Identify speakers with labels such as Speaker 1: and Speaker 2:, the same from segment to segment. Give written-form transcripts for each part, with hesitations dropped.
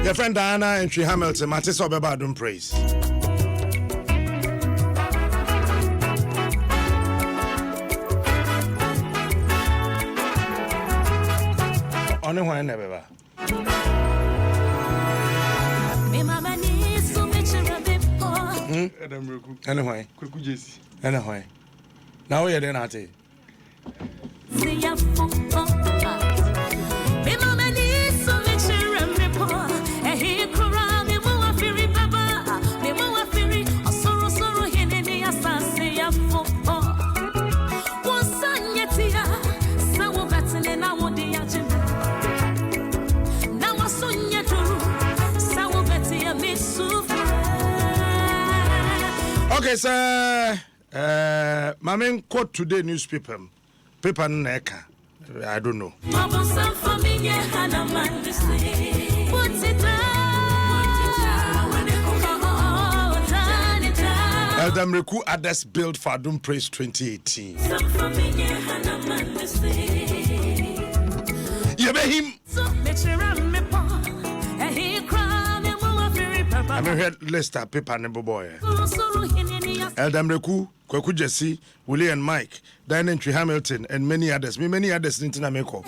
Speaker 1: Your friend Diana and Tree Hamilton, Matisse Obeba, don't praise. Only one never. Anyway, anyway. Now you're doing that. Okay, sir. My main quote today newspaper. Paper neka. I don't know. Eldam Reku Others Build Fadum Praise 2018. Yebehim. I mean, heard Lester Paper number boy. Eldam Reku, Kwaku Jesse, Willie and Mike, Diane Tree Hamilton, and many others. Many others in Tinameko.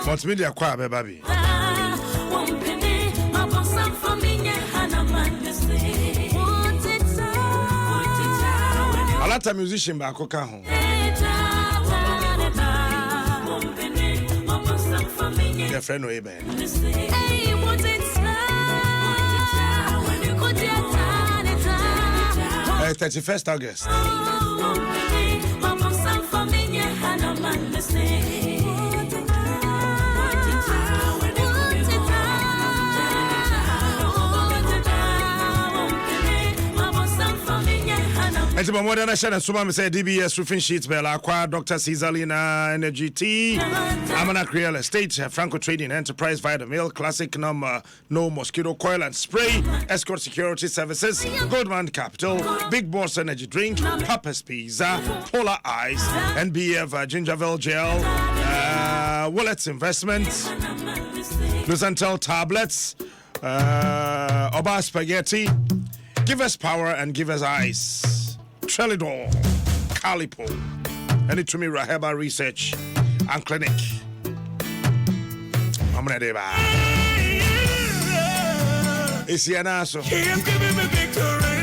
Speaker 1: Multimedia kwa baby. A lot of musician ba akoka ho. Your friend no ebe. 31st August. Enti ba modern nation so ma say DBS roofing sheets bella aqua Dr. Caesarina Energy Tea Amana Real Estate Franco Trading Enterprise via the mail classic number no mosquito coil and spray Escort Security Services Goldman Capital Big Boss Energy Drink Papa's Pizza Polar Ice NBF Gingerville Gel Wallets Investments Lucentel Tablets Oba Spaghetti Give us power and give us ice Trelidor, Calipo, and it to me Raheba Research and Clinic. I'm gonna do that. It's Yanaso,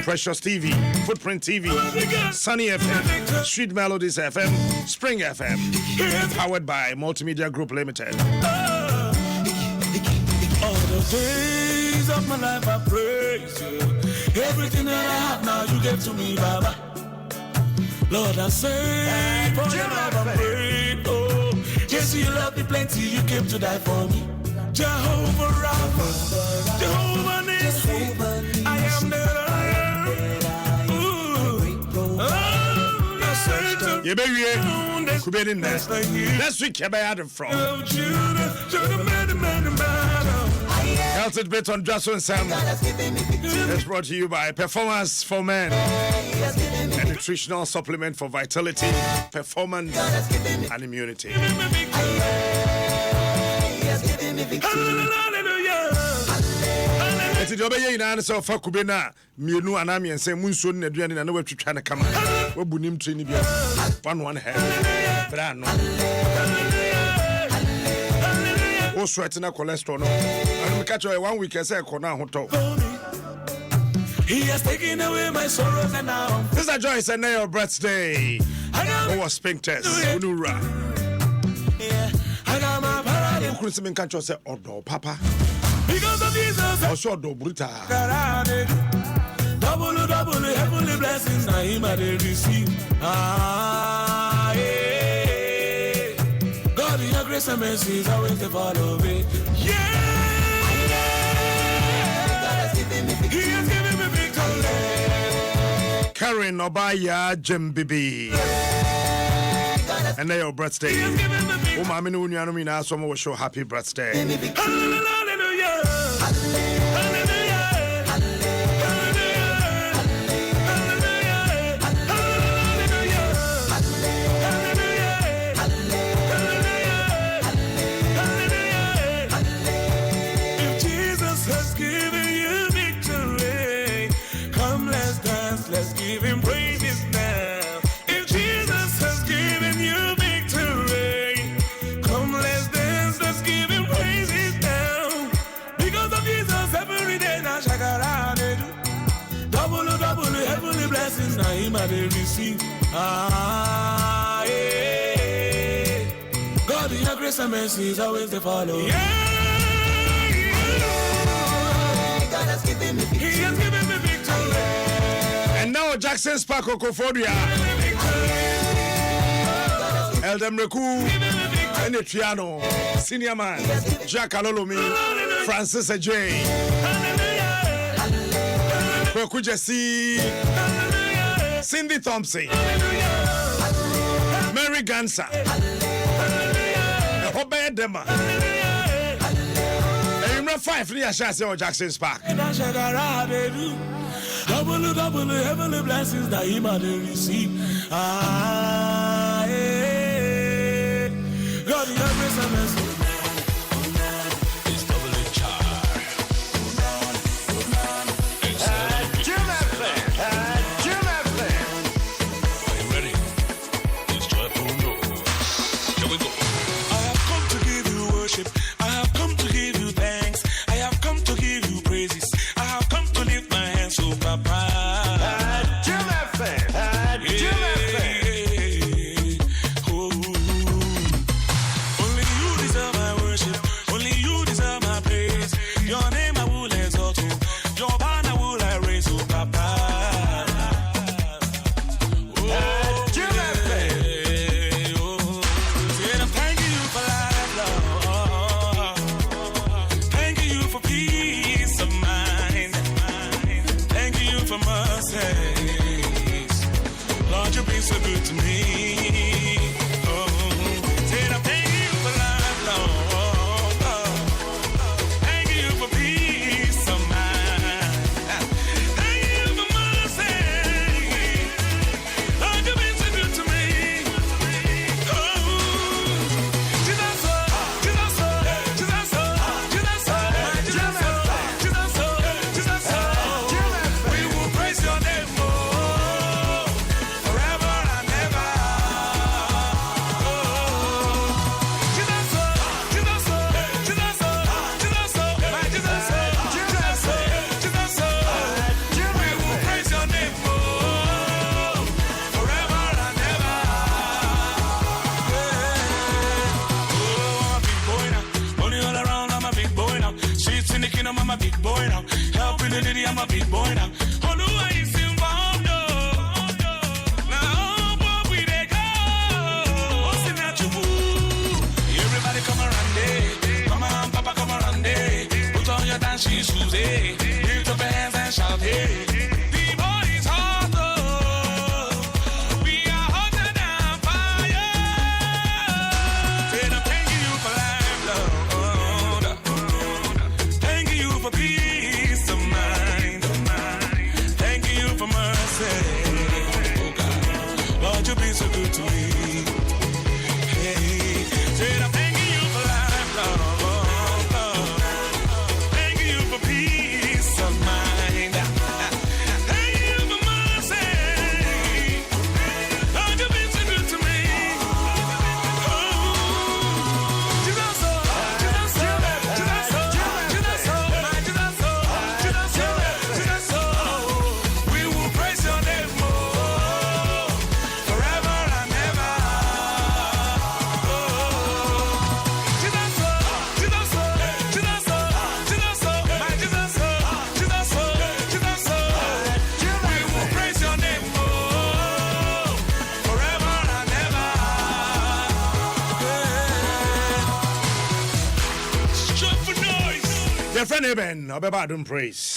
Speaker 1: Precious TV, Footprint TV, Sunny FM, Street Melodies FM, Spring FM, powered by Multimedia Group Limited.
Speaker 2: All the days of my life I praise you. Everything that I have now you gave to me, Baba. Lord, I say, for your life I'm grateful. Yes, you love me plenty, you came to die for me. Jehovah Rapha, Jehovah Nissi, I am that I am. Ooh, I say to
Speaker 1: you, baby, could be in there. Next week, you're by from. Health bit on Jason Sam. It's brought to you by Performance for Men. A nutritional supplement for vitality, performance, and immunity. It's the obey in answer of Fakubena, Mienu Anami and say Munson and Adrian and what you trying to come out. What Bunim Trinibia? One head. Brano. Oh, sweating a cholesterol. I'm catch you 1 week. I say, Kona Hoto.
Speaker 2: He has taken away my sorrows and now.
Speaker 1: This is Joyce and your birthday. Oh, was pink test. Unura.
Speaker 2: I got my paradise.
Speaker 1: Who couldn't catch you say, Odo, Papa?
Speaker 2: Because of Jesus.
Speaker 1: Also, do Bruta.
Speaker 2: Double, heavenly blessings. Now, him I receive. Ah, yeah. God, your grace and mercy is always to follow me. Yeah. He has given me victory.
Speaker 1: Karen Obaya Jembibi. And now your birthday. Oh, mommy, no, you know me now. Someone will show happy birthday.
Speaker 2: Hallelujah. If Jesus has given you victory, come let's dance, let's give him praises now. If Jesus has given you victory, come let's dance, let's give him praises now. Because of Jesus, every day now shakara they do. Double, heavenly blessings now him I they receive. Ah, yeah. God in your grace and mercy is always the follow. Yeah. God has given me victory. He has given me victory.
Speaker 1: And now Jackson Spark Okofodia. Eldem Reku. And the Triano. Senior man. Jack Alolomi. Francis Ajay. Kweku Jesse. Cindy Thompson. Mary Gansa. Obey Dema. And 5 years or Jackson Spark.
Speaker 2: Double, heavenly blessings that he might receive. Ah, yeah. God, you have grace and mercy. It's double in charge.
Speaker 1: Jim F.
Speaker 2: Are you ready? It's joyful noise. Here we go. I have come to give you worship. I have come to give you thanks. I have come to give you praises. I have come to lift my hands to Papa.
Speaker 1: Your friend Eben, Obeba praise.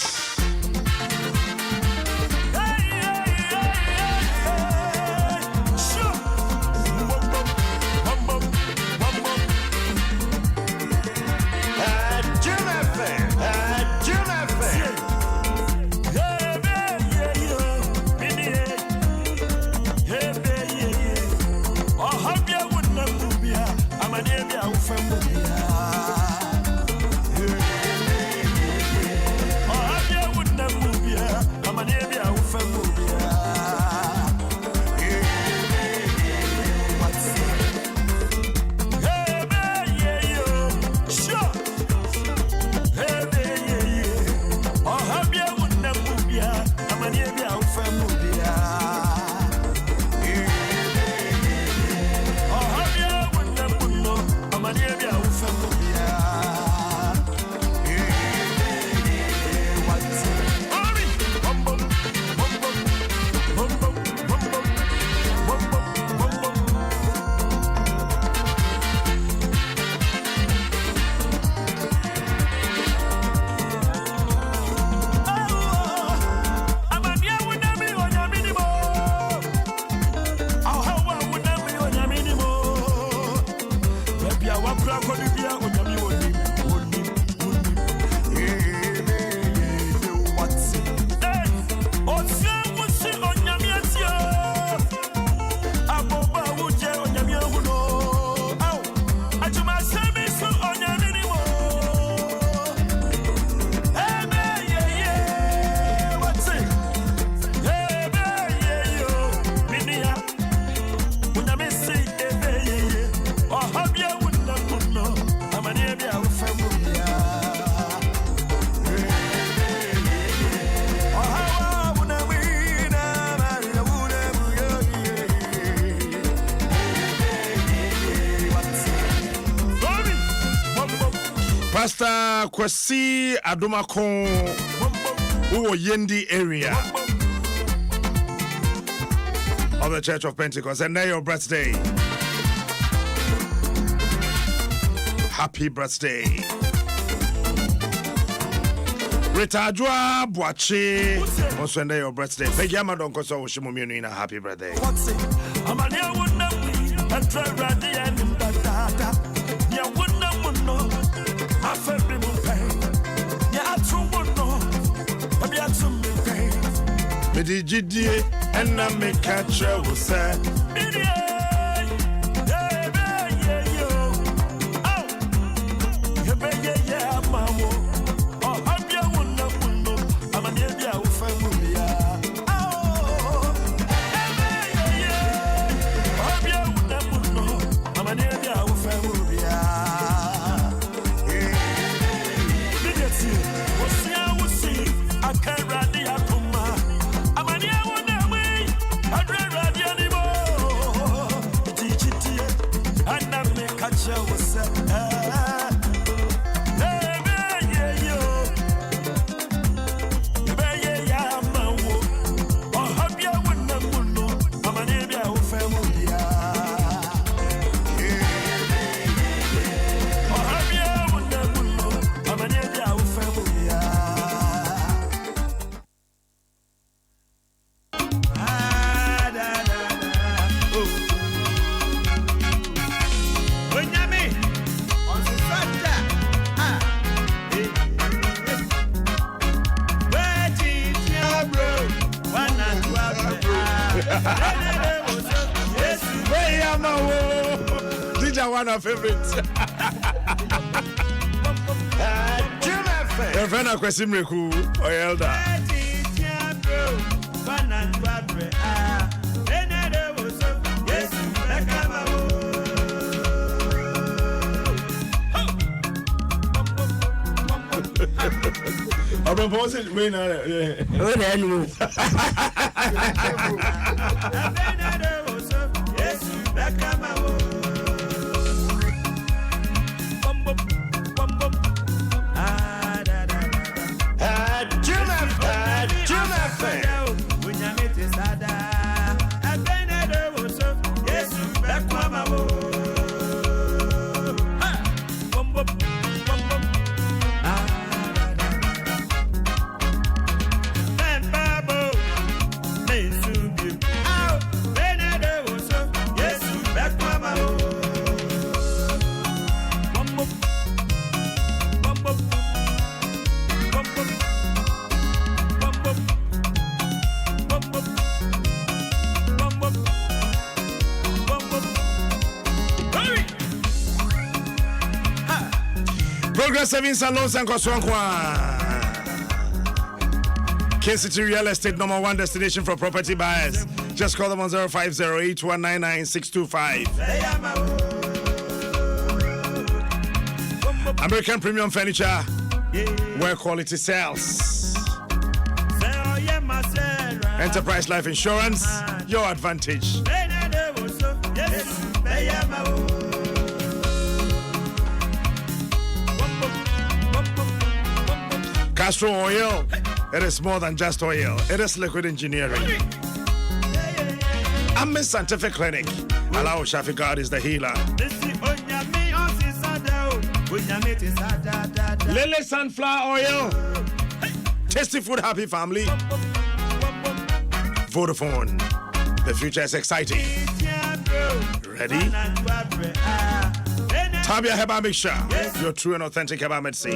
Speaker 1: Pastor Kwasi Adomakon, who Yendi area of the Church of Pentecost, and now your birthday. Happy birthday. Rita Joa Boache, also and your birthday. Peggy Amadon Koso Shimumino, happy birthday. Medi Gidie and I make a travel set. One of favorites. Your friend Akwesimeku or elder. I'm proposing to win. Progressive Salons and Koswankwa. K-City Real Estate, #1 destination for property buyers. Just call them on 050-8199-625. American Premium Furniture, where quality sells. Enterprise Life Insurance, your advantage. Castro Oil, it is more than just oil. It is liquid engineering. Amis Scientific Clinic. Allow Shafi God is the healer. Lily Sunflower Oil. Tasty food, happy family. Vodafone. The future is exciting. Ready? Tabia Heba Mixture, your true and authentic Heba medicine.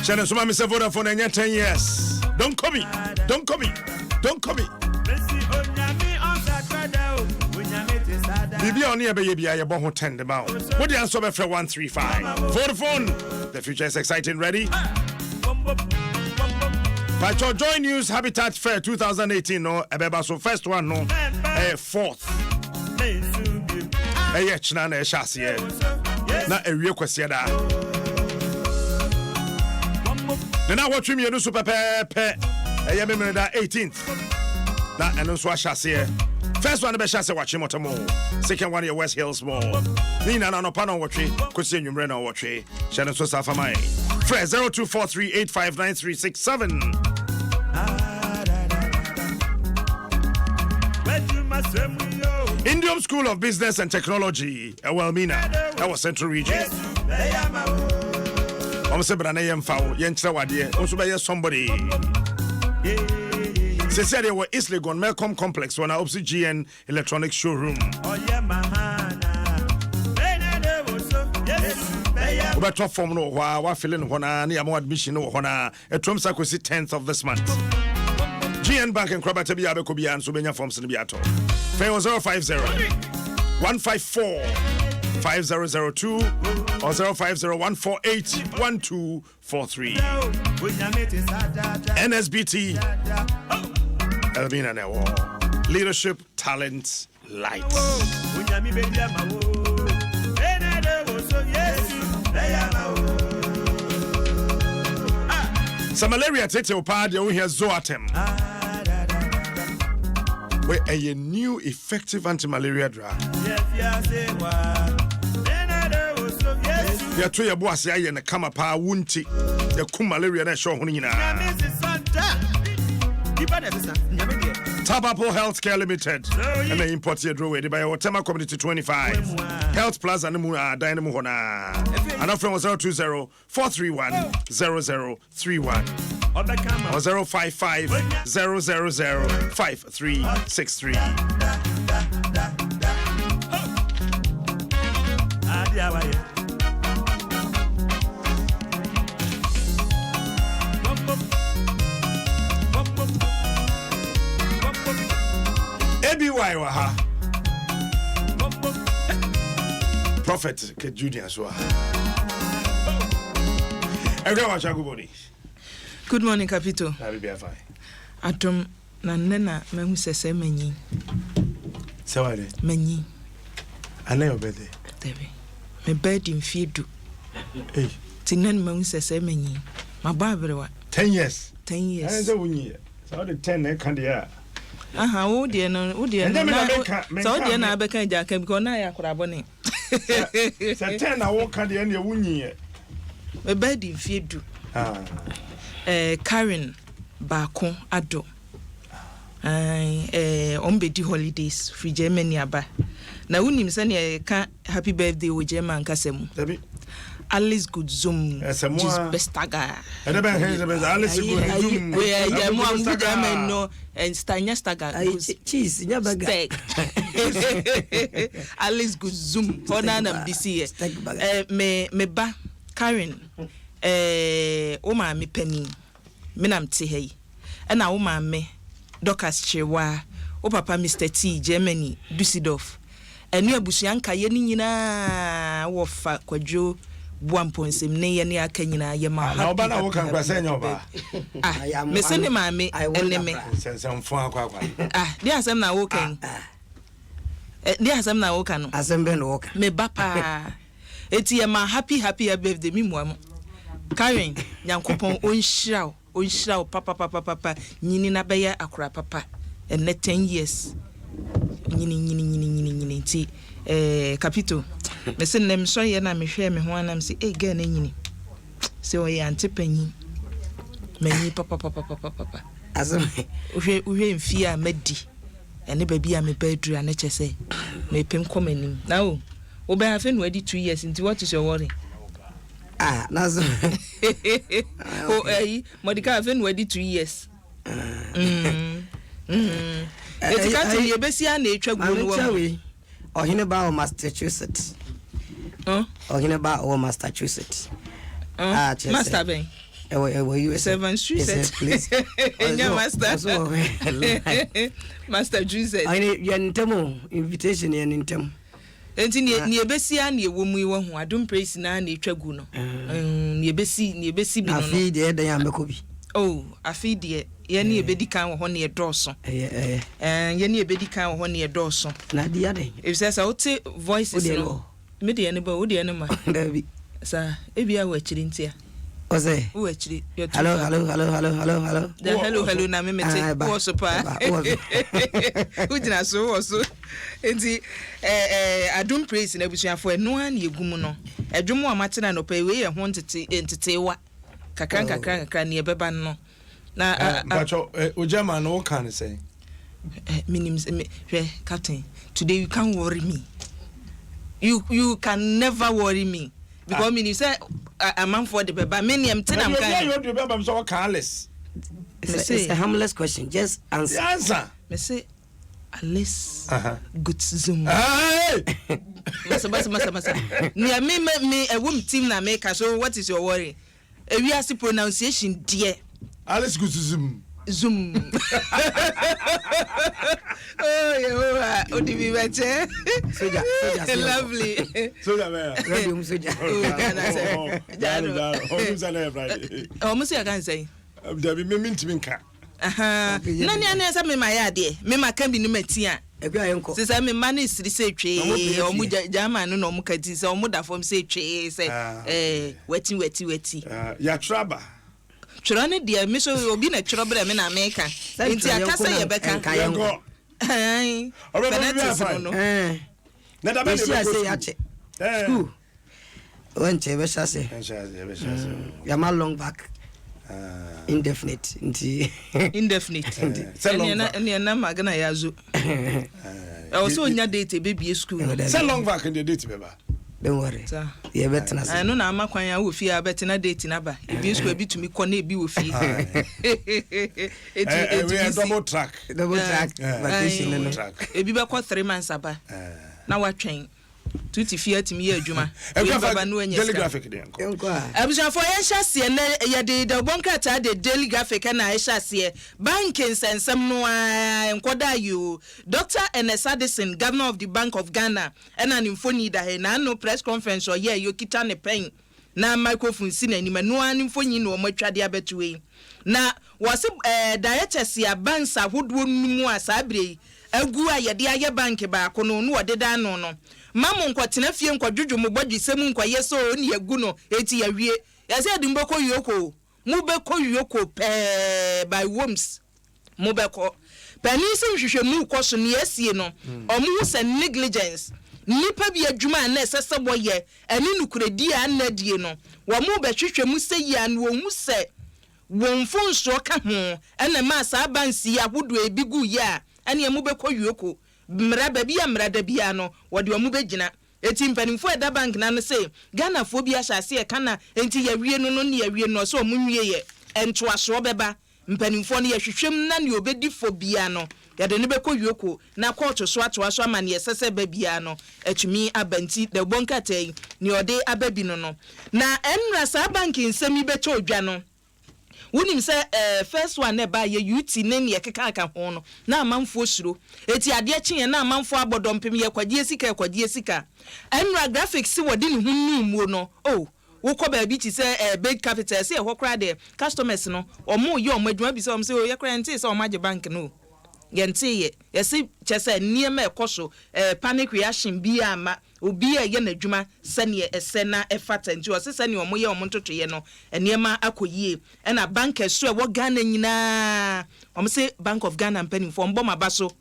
Speaker 1: Channel Suma Mr. Vodafone and 10 years. Don't call me. Don't call me. Don't call me. Bibi on here, baby, I am 10 the mount. What the answer for 135? Vodafone. The future is exciting. Ready? But your Joy News Habitat Fair 2018, no, Abeba, so first one, no, fourth. China, a chassis, not a real question. Then I watch me do super pepe. I am 18th. That and also chassis. First one the best chassis watching more. Second one your West Hills Mall. Nina no pano watching. Question you reno watching. Shannon so for mine. Fred 0243859367. Indium School of Business and Technology, Elmina, that was Central Region. I'm saying, but I am foul. Yentra Wadia, also by somebody. They said they were East Legon, Melcom Complex, when I opposite GN Electronics Showroom. Oh, yeah, But top form no while feeling Hona, near more admission no Hona, a Trump Sakosi 10th of this month. GN Bank and Krabata Biabe Kobian, Subenia from Sinibiato. Fail 050 154 5002 or 050-148-1243. NSBT Elmina Newo. Leadership, talent, light. Some malaria tete opad you hear Zoatem. Where a new effective anti-malaria drug. Ya to ya boss ya na kama pa wunti ya kum malaria na show hunina. Tabapo Healthcare Limited and the import your draw by Otema Community 25 Health Plus and Dynamo Hona and offering was 020-431-0031 or 055-000-5363. ABY waha Prophet ke Junior so
Speaker 3: Good morning, Capito.
Speaker 1: I'll be fine.
Speaker 3: Atom na nena mehu sese manyi.
Speaker 1: Se wale?
Speaker 3: Manyi.
Speaker 1: Ana yo bede.
Speaker 3: Tebe. Me bed in fiedu.
Speaker 1: Eh.
Speaker 3: Tinan mehu sese manyi. Mababrewa.
Speaker 1: 10 years.
Speaker 3: 10 years.
Speaker 1: Ana wunyi. So the 10 na kan dia.
Speaker 3: Aha, wo de no, wo de no. So wo de na abeka jaka because na ya kura bone.
Speaker 1: Se 10 na wo kan dia na wunyi.
Speaker 3: Me bed in fiedu. Karen Bako Ado. Ombedi holidays free Germany aba. Na unim sane e ka happy birthday o German kasemu. Tabi. Alice Goodzum. Just bestaga.
Speaker 1: Ede ben he Alice Goodzum.
Speaker 3: We ya mo am German no and Stanya Staga.
Speaker 4: Cheese nyabaga.
Speaker 3: Alice Goodzum. Fona na mbisi me ba Karen o ma me pani me nam te hei na o ma me Docas Chewa o papa Mr. T Germany Düsseldorf enu abusuanka ye ni nyina wo fa kwadwo buamponsem ne ye ne aka nyina ye ma
Speaker 1: na oba na wo kan kwa senya oba
Speaker 3: me se ne ma me eneme
Speaker 1: sensem fo akwa
Speaker 3: di asem na wo kan di asem na wo kan no
Speaker 4: asem be no wo kan
Speaker 3: me ba pa eti ye ma happy birthday mi muam Karen Nyankopon onhyira papa nyini na beya akura papa and 10 years nyini ti Capito me se nem so ye na me hwe me ho anam se girl na nyini se o ye antepanyi manyi papa
Speaker 4: asem
Speaker 3: uhwe mfi a madi ene ba bia me badru ane chese me pem komanim na o Obe have been 2 years into what is your worry?
Speaker 4: That's
Speaker 3: Modica have been 2 years. It's got to be a Bessia nature
Speaker 4: or in about Massachusetts. Or in about Massachusetts.
Speaker 3: Master Bay.
Speaker 4: You
Speaker 3: 7th Street, please. Master Jesus.
Speaker 4: I need your invitation in Tim.
Speaker 3: And near Bessie and your woman, who I don't praise now, near Traguno. Near Bessie,
Speaker 4: I feed the Yamakobi.
Speaker 3: Oh, I feed the Yenny Bedican or near Dawson. And Yenny Bedican or near Dawson. Not the other. If there's a voices, Midi anybody, anima. Sir, if you are watching here.
Speaker 4: Was it?
Speaker 3: Who actually?
Speaker 4: Hello.
Speaker 3: Hello, na me mete. What's up? Who did I so also? Enti adum praise na busuafo eno an yegumu no. Adwumu amatina no pe we ye ho ntete wa. Kakran ne beba no. Na
Speaker 1: Bacho Ojama no can say.
Speaker 3: Minim Captain. Today you can't worry me. You can never worry me. Because you say a man for the baby, many am ten. I'm
Speaker 1: so careless.
Speaker 4: It's a harmless question. Just answer.
Speaker 1: The answer.
Speaker 3: Me say, Alice. Good zoom. Masa. Near me a woman team na make. So what is your worry? We have the pronunciation dear.
Speaker 1: Alice good zoom.
Speaker 3: Zoom. Oh, yeah, be better. Lovely.
Speaker 4: Soja.
Speaker 3: Almost I can say.
Speaker 1: There be minka.
Speaker 3: Nani answer me my idea. Me ma can be no metia. Since I'm a man is the say tree or Mujaman no mukati, or muda from say tree, say, wetty.
Speaker 1: Yatraba.
Speaker 3: Churane dear, Miss Obina trouble in America. Into a casa, Becca. Aye,
Speaker 4: long back. Indefinite.
Speaker 3: Indefinite. I also in your date, baby school.
Speaker 1: So long back in the date, baby.
Speaker 4: Don't worry. Yeah, better.
Speaker 3: I know I'm not quite with you. I bet in a date in Abba. If you square be to me, Connie be with you. It's
Speaker 1: double track.
Speaker 4: Vacation
Speaker 1: track.
Speaker 3: It be back 3 months, Abba. Now what train? Tutti Fiat to me, Juma.
Speaker 1: Daily Graphic.
Speaker 3: I was for Yashasi and the bunker the Daily Graphic and I shall see bankings and some no and quada you. Dr. Ernest Addison, Governor of the Bank of Ghana, and an infoni that no press conference or yeah, you kitane pen. Na microphone sin any man no an infoni no much diabetway. Na was director see a bansa would mu asabre. Egu a yede aye bank ba kono no wode dan no mamu nkwatena fie nkwadwodwo mu bodwi semu nkwaye so oni egu no eti yawie yase adimboko yoko mu beko yoko pe by worms mu beko pani se hwehwe mu koso ne asie no omu se negligence nipa bi adwuma na sese boye ani nukuredi a na die no wo mu behwehwe mu se yi an wo mu se wonfo nso ka ho ena ma sa abansi ahodo ebigu ya ani emu beko yoko mra ba bia mra da bia no wode omu begina eti mpanimfo eda bank na no say Ghana fo bia hyase e kana enti ya wie no ne ya wie no so omu nwie ye ento aso beba mpanimfo ne ya hwehwem na ne obedi fo bia no ya de ne beko yoko na court so ato aso ama ne sese ba bia no atumi abanti de bonka tai ne ode ababi no no na enra sa bank nsemi beto odwa no wonim say first one na ba ye UT ne ne keka aka ho no na amanfo suro eti ade kye na amanfo abodompem ye kwagye sika enra graphics wodi ne hu mu no oh wokọ ba bi ti say big capital say ho kra de customers no omo ye omo adwuma bi say omo say o ye kra nti say omo age bank no yenti ye yesi chese niema ekoso panic reaction bi ama obi a ye n'adwuma sane esena efata nti o sese ne omo ye omo ntotoye no niema akoyie e na bank eso e wo Ghana nyina omo say Bank of Ghana mpani fo mboma baso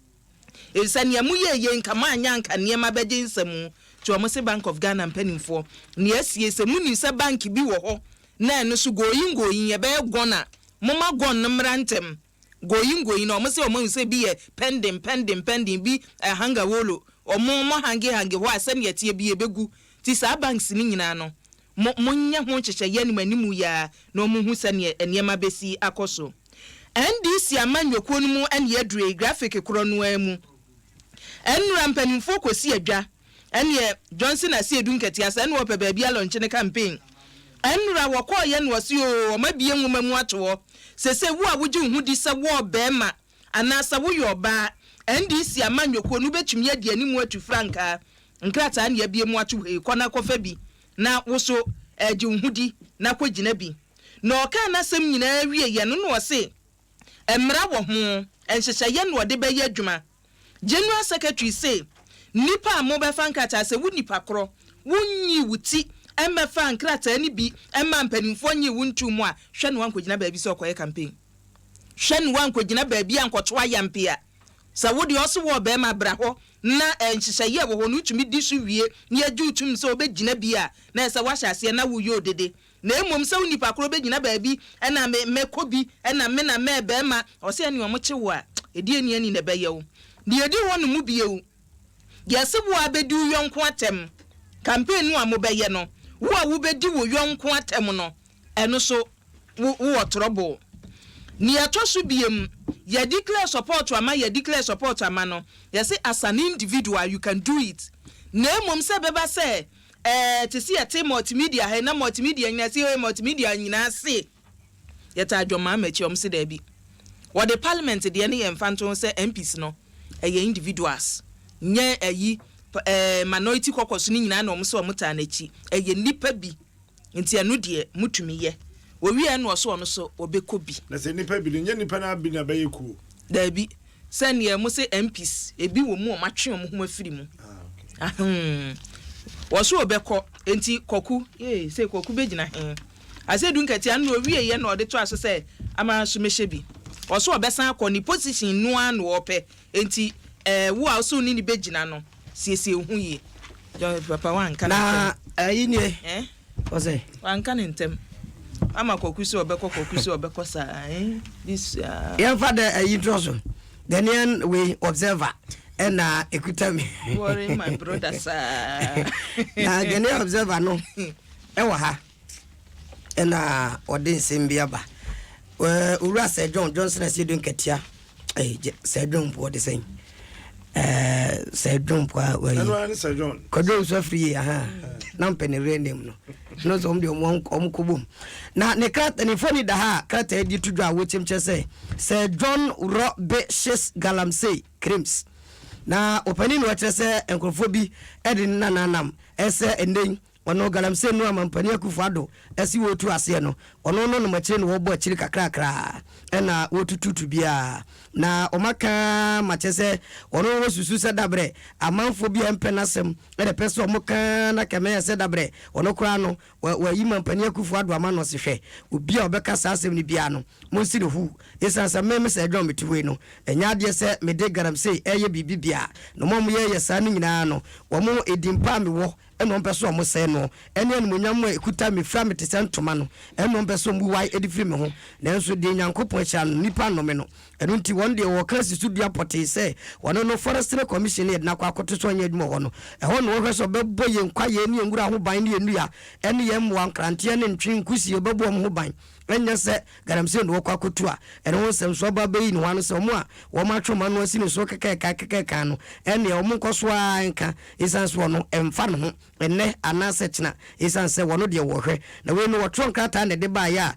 Speaker 3: e sane amu ye nkama anyanka niema beje nsemu ti omo say Bank of Ghana mpani fo ne asie se mu ni se bank bi wo ho na eno so goyin ye be gona moma gon no mrantem going no omo say bi pending bi hanga wolo omo hange ho asem ye tie bi ebegu ti sa banks ni nyina no monya ho kyekye ni manimu ya na omo hu se ne enema besi akoso NDC amanyoko no mu ene yadure graphic kro no amu enura mpanimfo kosi adwa ene Johnson asiedu nkati asa ene ope ba bia launch ne campaign enura wokoye no wasi o mabie nwoma mu ato sese wo a woji hu di se wo bema anasa wo yoba NDC amanyoko no betumi adi animu atu franka nkrata na abie mu ato kona kofa bi na woso agi hu di na kwagina bi na oka na sem nyina wie ye no no se emra wo ho enhyehye no de be ye adwuma General Secretary say nipa amobe fankata se wo nipa kro wonyi wuti emefa nkrata ni bi emma mpanimfo nyi wuntu mu a hwe no wankogina baabi se okoye campaign hwe no wankogina baabi ankoto ayampia sa wo de oso wo be ma bra ho na enhyehye wo ho no tumi di so wie ne aju tum se obegina bi a na se wahyase na wo yo dede na emom se wo nipa kro begina baabi na mekobi na me na me be ma o se ani omo kyewo a edi ani na be ye wo de edi ho no mu bi ye yesi wo abedi yonko atem campaign no amobeye no wo a wo bedi wo yonko atem no eno so wo trouble ni atoso biem ye declare support ama no yesi as an individual you can do it na emom se beba se te see a multimedia he na multimedia nyina se multimedia nyina se yeta adwoma amachi omse da bi wo the parliament de ne yemfanto se MPs no individuals nye ayi minority caucus ni nyina na omso omuta na chi nipa bi nti anu de mutumi ye wo wi enu oso ono so obekobi
Speaker 1: na se nipa bi nye nipa na bi na be yeku
Speaker 3: da bi se ne mu se MPs ebi wo mu o matwe o mu afiri mu wo so obekọ enti koku se koku begina he ase du nkati anu o wi ye na ode to aso se ama so mehye bi wo so obesan akọ ni position no anu ope enti wo a so ni begina no siesie hu ye papa wan kan
Speaker 4: na ayini o say
Speaker 3: wan kan ntem ama kokusi obekọ sa this
Speaker 4: yan father ayitroso Ghanaian we observer and ekutami
Speaker 3: worry my brother sir
Speaker 4: na Ghanaian observer no wa ha and odin sembiaba ura Sir John Johnson asiedu nkatia Sir John po the same Sir John po
Speaker 1: we Sir John
Speaker 4: kodo so free na mpene rename no so mde omkobom na ne krat ne foni da ha krat edi tudwa wochim chese Sir John Ro be Shes Galamsey Creams na opani no chese enkrofo bi edi nananam ese enden ono Galamsey no amampani akufado esi wotu ase no ono no no mache no wo bo chiri kakrakra na wotututu bia na omaka machese ono wo susu se dabre amanfo bia mpenasem de pese omoka na keme se dabre ono kura no wa yima mpani akufado amano se hwe obi a obeka sa asem ni bia no monsiri hu esansa meme se dwom betiwe no enya de se mede Galamsey eye bibibia no mom ye sa no nyina no wo mo edimpa me wo eno mpeso mo se no ene enu munyam ekuta me fra me tese ntoma no eno mpeso mbu wai edifiri me ho nanso de nyankopon cha nipa no me no eno nti won de wo klasi studio pote se wono no forestry commission e na kwa akoto anya adwuma ho no ho no wo hweso bebo ye nkwa ye ne ngura ho ban ne enu ya ene ye mwa nkrante ne ntwi nkusi obebo mo ho ban enya se Galamsey no kwa akoto a eno ho sem so ba beyi ne wano se mo a wo ma twoma no asi ne so kekeka no ene wo nkoso a nka isanso no emfa no ho enne anase china isanse wono de wo hwe na we no wotron krata ne de ba ya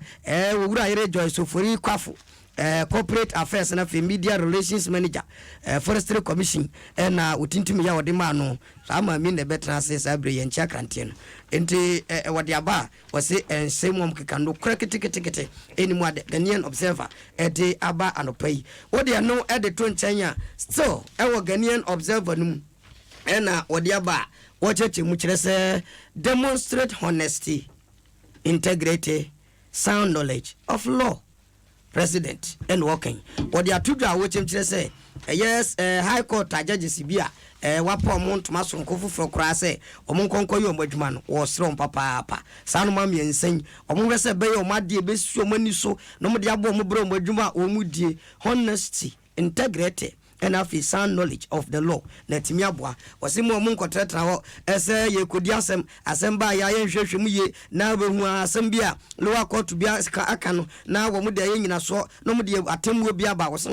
Speaker 4: wo wura yere Joyce Ofori kwafo corporate affairs na media relations manager forestry commission na utintimi ya wode ma no sama mi ne betra se sabre ye ncha krante no enti wode aba wose ensemom kekando kraketekete enimu ade Ghanaian observer de aba anopai wode no de to nchanya still wo Ghanaian observer num na wode aba wacheche mu kire se demonstrate honesty, integrity, sound knowledge of law. President and working. What they are to do, which say, yes, High Court judges Sibia, Wapo Mont Mason Kofu for Crase, or Monconcoyo Wedgman, or strong papa, San Mammy and Saint, or Mungasa Bay or Madi Bess, so many so, no Diabo Mubro Wedjuma or Mudi, honesty, integrity, and have sound knowledge of the law na timi aboa wose mo mu nkotratra ho ese ye kodi asem ba ya ye hwehwe mu ye na behu asem bia lower court bia aka no na wo mu de ye nyina so no mu de atemwo bia ba wose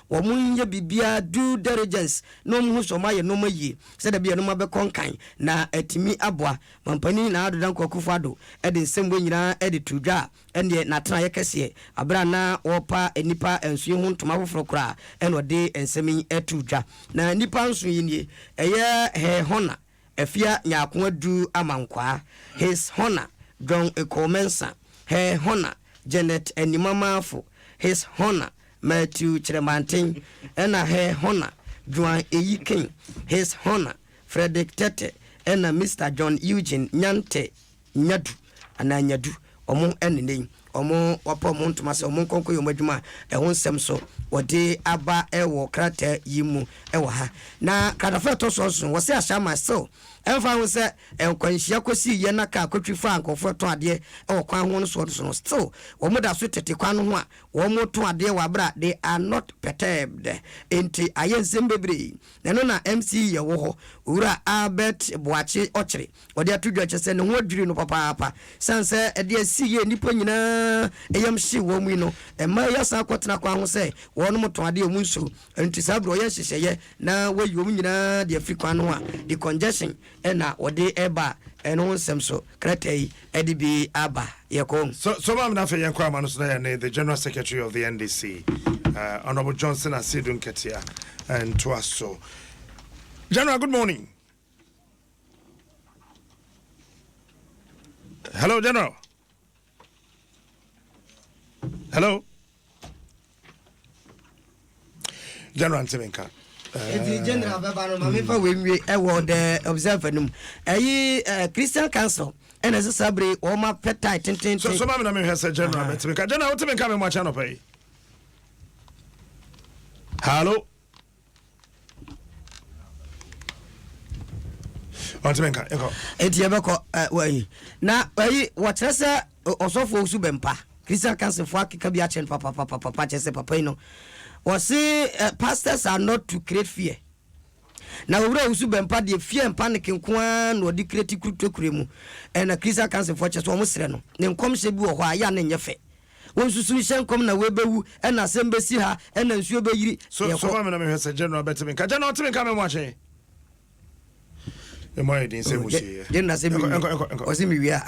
Speaker 4: wo mu nye bibia due diligence no mu so ma ye no ma yi se da bia no ma be konkan na atimi aboa mampani na adodan kokufado e de nsem bo nyina e de tudwa ene na tena ye kese abra na opa enipa ensu hu ntoma foforo kra ene de ensem etudwa na nipa nsu yi nie eye he hona efia nyako adu amankwa his honor John Ekomensa he honor Janet Enimamafo his honor Matthew Chremantin ena he honor Juan Eyikin his honor Frederick Tete ena Mr. John Eugene Nyante Nyadu ananyadu omo enene omo wapo mo ntoma se omo konko yo madwuma ho nsem so wode aba ewo krata yimu ewo ha na kadafa to so wo se ashama so emfa ho se enkwanhia kosi ye na ka kotwi fa ankofo to ade ewo kwan ho no so still wo mo da so tete kwan no ho a wo mo to ade wa bra they are not perturbed enti ayensem bebre na no na MC ye wo ho ura Albert Boache ochre wode atudwa chese ne ho adwiri no papa sanse ade asi ye nipa nyina eyam hye wo mu no ema yasa kwotena kwa ho se wono mo to ade mu nso enti sabro ye hyehye na wayi wo nyina de afri no a the congestion ena wode eba eno nsem so kratai edibi aba yeko
Speaker 1: so mam na fe yankwa ma no so na the general secretary of the NDC Honorable Johnson Asidun Ketia and to us so General, good morning. Hello, General. Hello. General Antimenka.
Speaker 4: The general Babano Mamifa we the observer num. Christian Council and as a sabre or my pet tight. So
Speaker 1: some of them has a general Antimenka. General Antimenka in my channel pay. Hello. Antimenka, eko.
Speaker 4: Etiabeko we. Na we what osofo osu bempa. Christian Council for akika bi achen papa chese papa no. Was say pastors are not to create fear. Now we osu bempa de fear and panic nko no de create kutokuremu. And a Christian Council for chese omo sere no. Ne nkom se bi wo ho aya na nyefe. Won susu shen kom na we bewu e na sembesi ha e na nsuo be yiri.
Speaker 1: So me na me hwese general Betimenka. General Betimenka me mo achen. E mo edin se mo sie.
Speaker 4: General se mi. O se mi wia.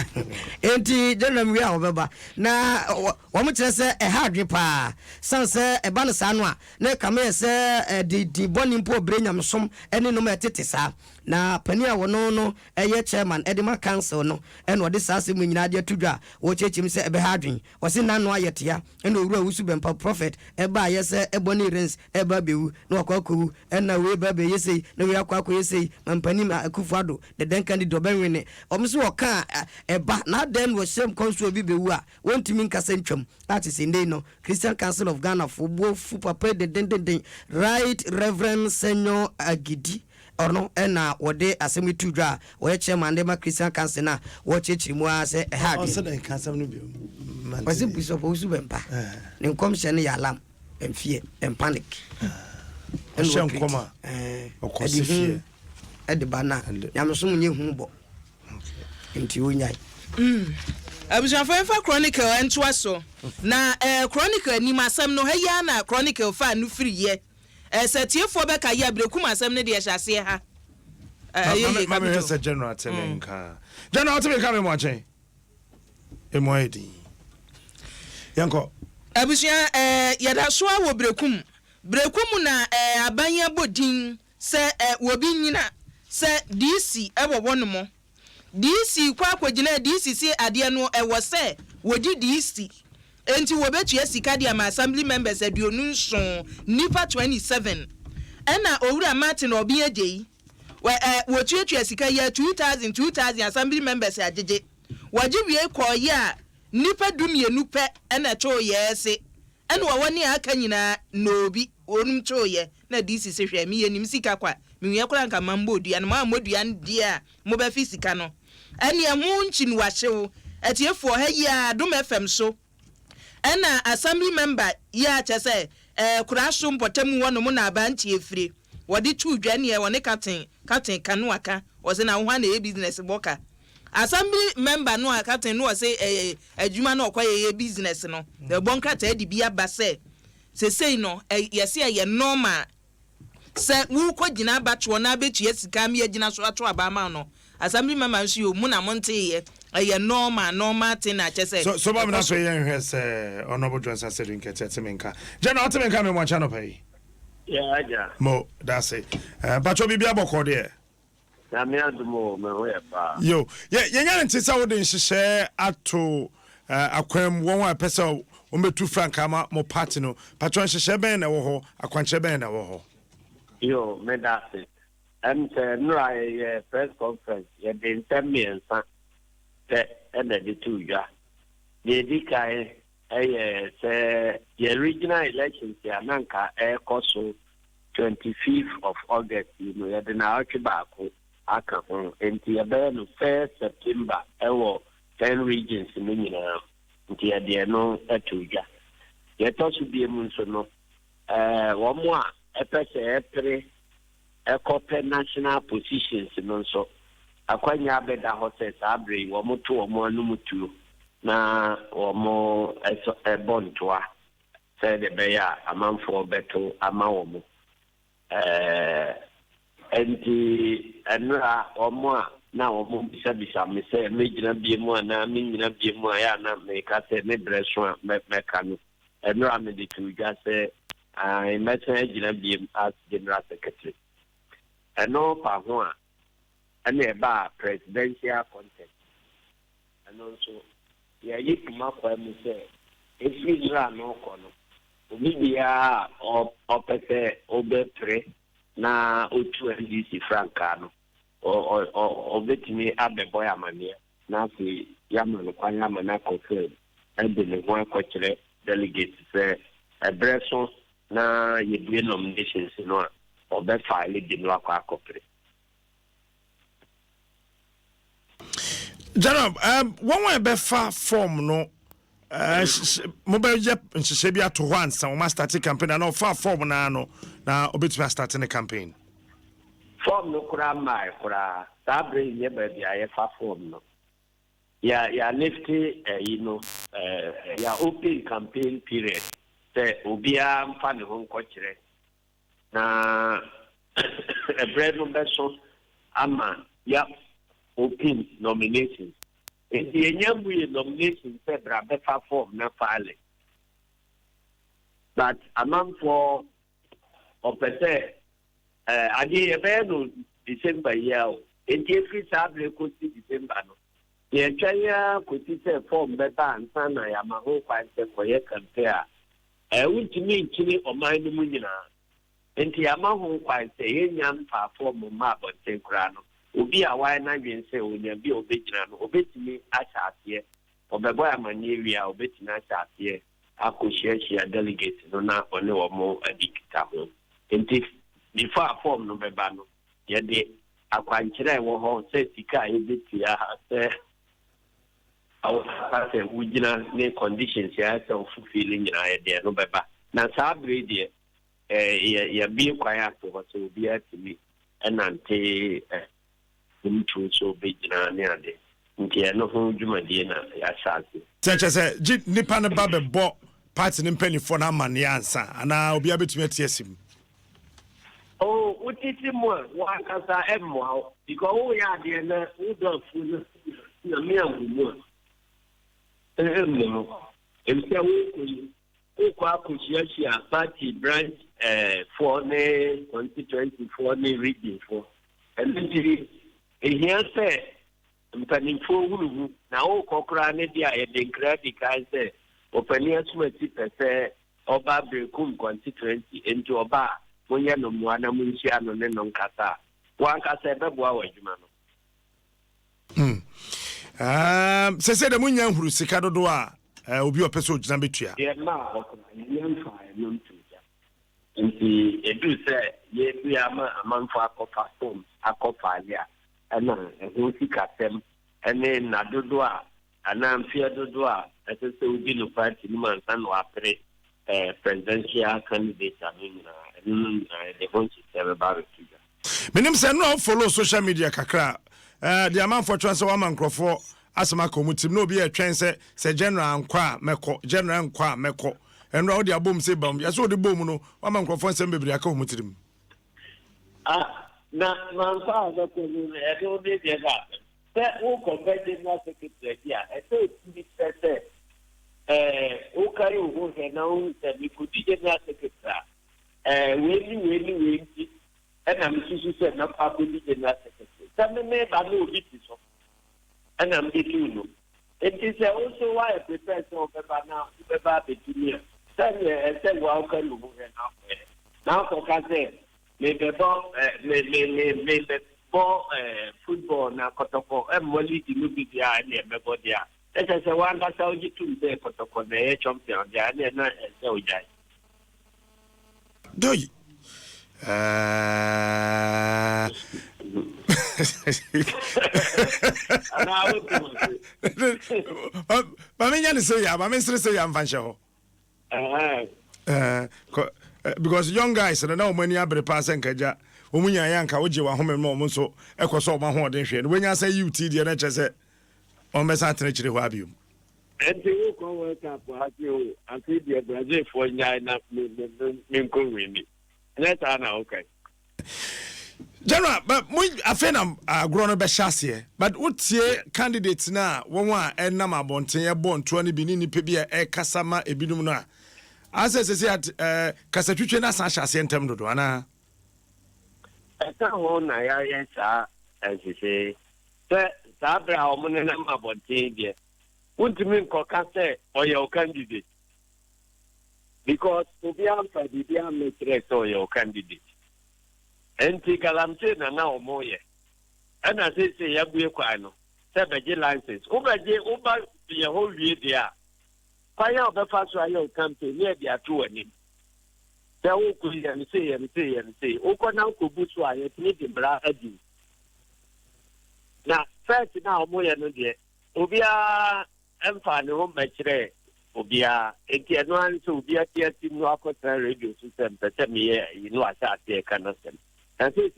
Speaker 4: Enti general mi wia obeba. Na wo mo kire se e hadwe pa. Sanse e ba no sa no a na kame se di boni mpo brenyam som ene no ma tete sa. Na pani a wono no eye chairman Edema Council no ene ode sa se mu nyina de tudwa wo chechim se e be hadwen. Wo se nanu ayetia ene owura wusu bempa prophet e ba ye se e boni rens e ba bewu na akwakowu ene we ba be yesei na we akwako yesei mampani akufu the then candidate benwene omso oka eba na den wo shem konso bi bewu a wontimi nkasa ntwam that is in no Christian Council of Ghana for bofu papa the den right Reverend Senyo Agidi orno ena wode asemi tudwa wo chairman de ma Christian Council na wo chechiri mu ase ha bi
Speaker 1: so den council no bi
Speaker 4: was it supposed to bempa ne nkom hye ne yalam emfie empanic
Speaker 1: shem koma okosifie
Speaker 4: edibana yamsom nye humbo enti wonyai
Speaker 3: abusuafo fa chronicle entwa so na chronicle ni masam no haya na chronicle fa no free ye setiefo be ka ya brekum asam ne de hyase ha ye
Speaker 1: ka me hese general Temenka general Temenka me mo achen e mo edi yanko
Speaker 3: abusua yada so a wo brekum na abanya bodin se wobi nyina se DC ewo wonomo DC kwa kwagina DC si ade no ewo se wodi DC enti wobetua sika dia ma assembly members aduonu nson nipa 27 ena owura Martin obi agei wotuatua sika ya 2000 assembly members ajeje wajiwie koye a nipa dumienu pe ena cho yese ena woni aka nyina nobi onum cho ye na DC se hwe mi yenim sika kwa miwe kora nka mambo dua no ma modua ndia mo ba fisika no ene hu nchin wahyew etiefo ha ya dom FM so ena assembly member ya chese kurasho mpotemu wono mu na abanti efire wodi tu dwane e woni captain kanu aka o se na ho na e business boka assembly member no captain no say adwuma no okoye business no the bonka ta di bia ba se sei no yesi ye normal se wu ko gina batwo na betu sika me gina so ato abama no assembly member nso yo mu na monte ye normal thing na chese
Speaker 1: so ba na so yen hwe se honorable Johnson said in ketemenka jana otemenka me mo channel pay
Speaker 5: yeah
Speaker 1: mo that's it bacho bibia boko de
Speaker 5: na me adumo me ho e pa
Speaker 1: yo yenya ntisa wo de nhihye ato akwam won wa pese o metu frank ama mo party no patron nhihye ben na wo ho akwanche ben na wo ho
Speaker 5: yo me that's it no I press conference ye de 10 million and the two ya the dikai say the regional elections ya nanka koso 25th of August you know ya na akibako aka ho enti ya be no 1st September 10 regions ni nyina enti ya de no atuja ya to so bi mu nso no wo mo a epese epre ekope national positions no nso akwanya abeda hotels abre wo moto wo mo anu mutu na wo mo bontoa say de be ya amanfo beto ama wo mo enti anra wo mo a na wo mo bisa me say me gina bie mu na me gina bie mu ya na me ka say me breso me ka no anra me de tu ga say I met gina bie as general secretary no pa ho a and about presidential contest. And also, yeah, you come up and say, if you run no corner, we are opposite Obetre, na Otu NDC Francano, or bet me Abe Boyamania, Nancy Yaman, Quayamana confirmed, and then one question delegate say, a Bresson, na you do nominations, you know, or that file it did not cooperate.
Speaker 1: Jana one way be fa form no mobile yep nhihye bi ato once and we must start campaign na fa form na no na obetumi start the campaign
Speaker 5: form no kura mai kura sabre ye ba bia ye fa form no ya nifty you know ya open campaign period say obia mfa ne ho nkokire na bread no beso ama ya open nominations. In the Nyambu nominations, Febra better form na file. But among for opposite, I did a December year. In the free Sabre could see December. The entire could see form better and Sana Yamaho for your compare. I want to mean Chile or mind the Munina. And the Yamaho quite say, Yan form of map on Tenkrano. Obi a why na gwen say onya bi obegina no obetimi ahyase obebo amaniwia obetina ahyase akohia delegate no na one wo mo adikita ho enti before form no beba no ye de akwankyere wo ho say sika ebetia say awu pase wugina ne conditions ya say fulfilling na ye de no beba na sabre de ya bi kwaya to ho so obi atimi enante so bigina ne ade ntia no ho dwumadie na ya saase
Speaker 1: teche se nipa ne ba be bo party ne mpanifo na amane ansa ana obi abetumi atiesim
Speaker 5: oh utiti mo wa kasa emmo because wo ya de na wo do fu na me angumo emmo emse wo ko akohia party branch for ne 2024 ne region for and then here say mpanimfo wuru na o kokora ne dia e de credit kan say opania sumati pese oba brekum constituency into oba wonya no muana munhia no ne no nkasa wan kasa beboa wadwuma
Speaker 1: no se de munya huru sika dodo a obi opese ogina betua
Speaker 5: ye ma okona ye fa no ntuja nti edu say ye bia ma amanfo akofa form akofa alia ana ehu sikasem ene na dodo a ana mfia dodo a esese udi no party ni mansa no apre presidential candidate. I mean, the whole system about it.
Speaker 1: Minim say no follow social media kakra. The amount for transfer one man crofo asema komutim no be a twen say general nkwa meko general nkwa meko. And all the abom say bam. Ya so the bom no one man crofo nsem bebre aka homutirim.
Speaker 5: Na manfa za ko ni e do be de ga. Se o compare general secretary here. E so it say o carry o he na o se mi ko general secretary. We and I'm just not public general secretary. Some may ba no bit so. And I'm getting you. It is also why I prepare so now between me. Say well can you now for say maybe football na kotoko e moli di no bi dia na e mebo dia. Let us say one that how you to say kotoko na champion dia na e say ojai.
Speaker 1: Doy. Because young guys and now when you have the pass and kaja, when you are young, Kawaji, home and so echo so my horn. When you say you tea, the NHS on Messant Nature Wabium.
Speaker 5: And you go work up what you and see the Brazil for Yana Minko. Let Anna, okay.
Speaker 1: General, but I think I'm grown up a but what's your candidates now? One and Nama Bonte, born 20 Binini Pibia, a Casama, a Bidumuna. As I said, Casatuchena Sasha sent him to Duana.
Speaker 5: I can't hold as you say. Sabra, Omonama Bonte, what you mean, Cocase or your candidate? Because to be answered, the Bia Matrix or your candidate. And take a lamsina now more. And as I say, Yabu Quano, 7 licenses. Over the whole year there. Fire of the first trial campaign near the 2 and in. There will be and say, Oko now could boost why it need in Brazil. Now, first now more than the Obia and find home match. Obia, a Tianuan to be a Tiatin Rocket radio system, but me, you know, I start there cannot send. And say,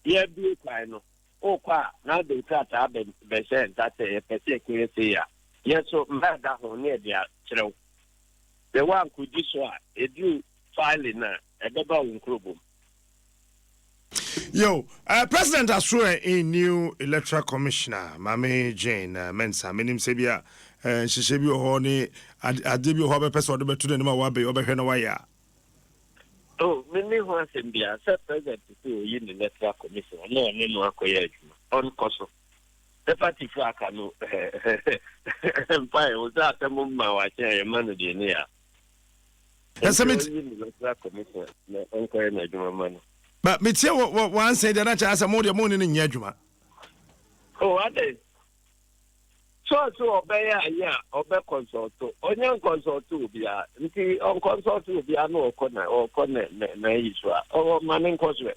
Speaker 5: dear, be quino. Oh, now they cut up and percent that a particular say, yes, so mad that on near the show. The one could this one, a due filing a double incredible.
Speaker 1: Yo, President has sworn a new electoral commissioner, Mame Jane Mensa, Minim Sebia. She should be honey. I did you have a person to the name of Wabi over Henawaya.
Speaker 5: Oh, many once in the president to do in the electoral commission. No, on Koso. The party flag, I know. Empire was that a moment I say a man of the near.
Speaker 1: That's a
Speaker 5: commission,
Speaker 1: but me tell what one said that I has a more morning in Yajuma.
Speaker 5: Oh, are they? So obey obey consult onye consult bia nti on consult bia no okona na iswa o manin koswe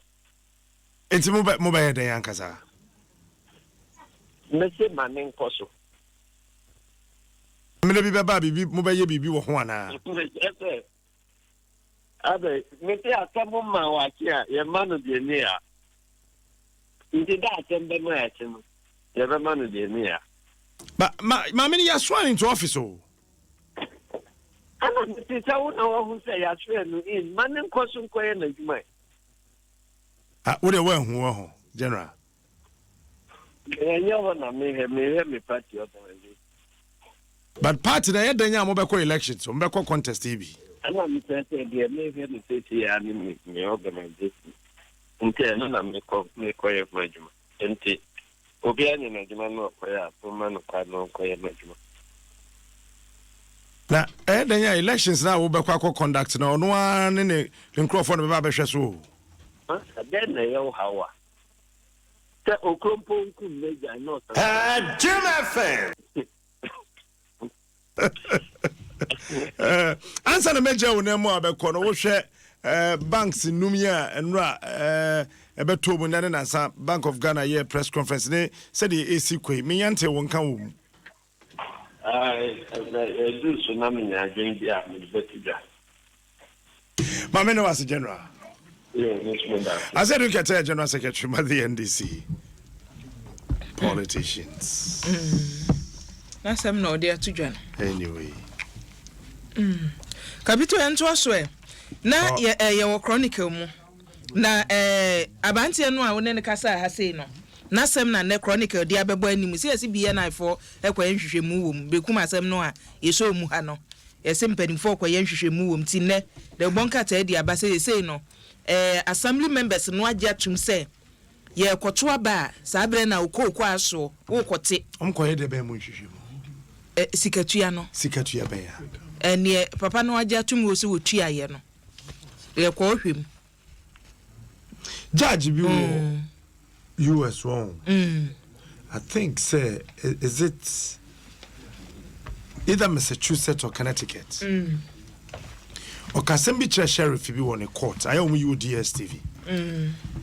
Speaker 1: enti mo be den yankasa
Speaker 5: mese manin koso
Speaker 1: me bi baba bi mo be ye bibi wo ho ana
Speaker 5: abe mese atamo ma wa kia ye manu de ni a nti da atembe no ya chimo ye be manu de ni a.
Speaker 1: But my many are sworn into office. Oh,
Speaker 5: I don't know who say I swear in man and caution coin as you might.
Speaker 1: What a well who general.
Speaker 5: Me party.
Speaker 1: But party the head then mobile elections, so mobile contest TV.
Speaker 5: And I'm saying, dear, maybe the city and me organization. Until I'm make quiet my judgment. Obiani na juma no kwaya puma no kwa no kwaya majuma
Speaker 1: na then ya elections na wo be kwa conduct na ono an ne nkrofo no be ba behwe so
Speaker 5: then na yo hawa te okrompo nku meja no
Speaker 2: Juma fan
Speaker 1: answer na meja wo na mo abekọ no wo hwe banks numia enra ebeto bu nane na Bank of Ghana year press conference ne said the AC kwai me yante won kan wo
Speaker 5: do tsunami na agenda me betida
Speaker 1: Mameno was a general.
Speaker 5: Yeah,
Speaker 1: I said we can tell General Secretary of the NDC. Politicians.
Speaker 3: That's them no there to join.
Speaker 1: Anyway.
Speaker 3: Kapito ento aswe. Na ye chronicle mu. Na abanti no a wone ne kasa ha sei no. Na sem na ne chronicle dia bebo anim. Se yesi biye na ifo ekwa nhwehwemu wom. Bekum asem no a yeso mu ha no. Yesi mpanimfo kwa nhwehwemu wom ti ne. De bonka ta dia ba sei no. Assembly members no agya tum say ye kwoto aba sabre na okoko aso wo kwote
Speaker 1: Omkoye de be mu nhwehwemu.
Speaker 3: Sikatua no.
Speaker 1: Sikatua be ya.
Speaker 3: Ene papa no agya tum wo se wo tua ye no. Ye kwa hwem.
Speaker 1: Judge bi US one. I think say is it either Massachusetts or Connecticut. Or Kasembi sheriff bi won a court. I own you DSTV.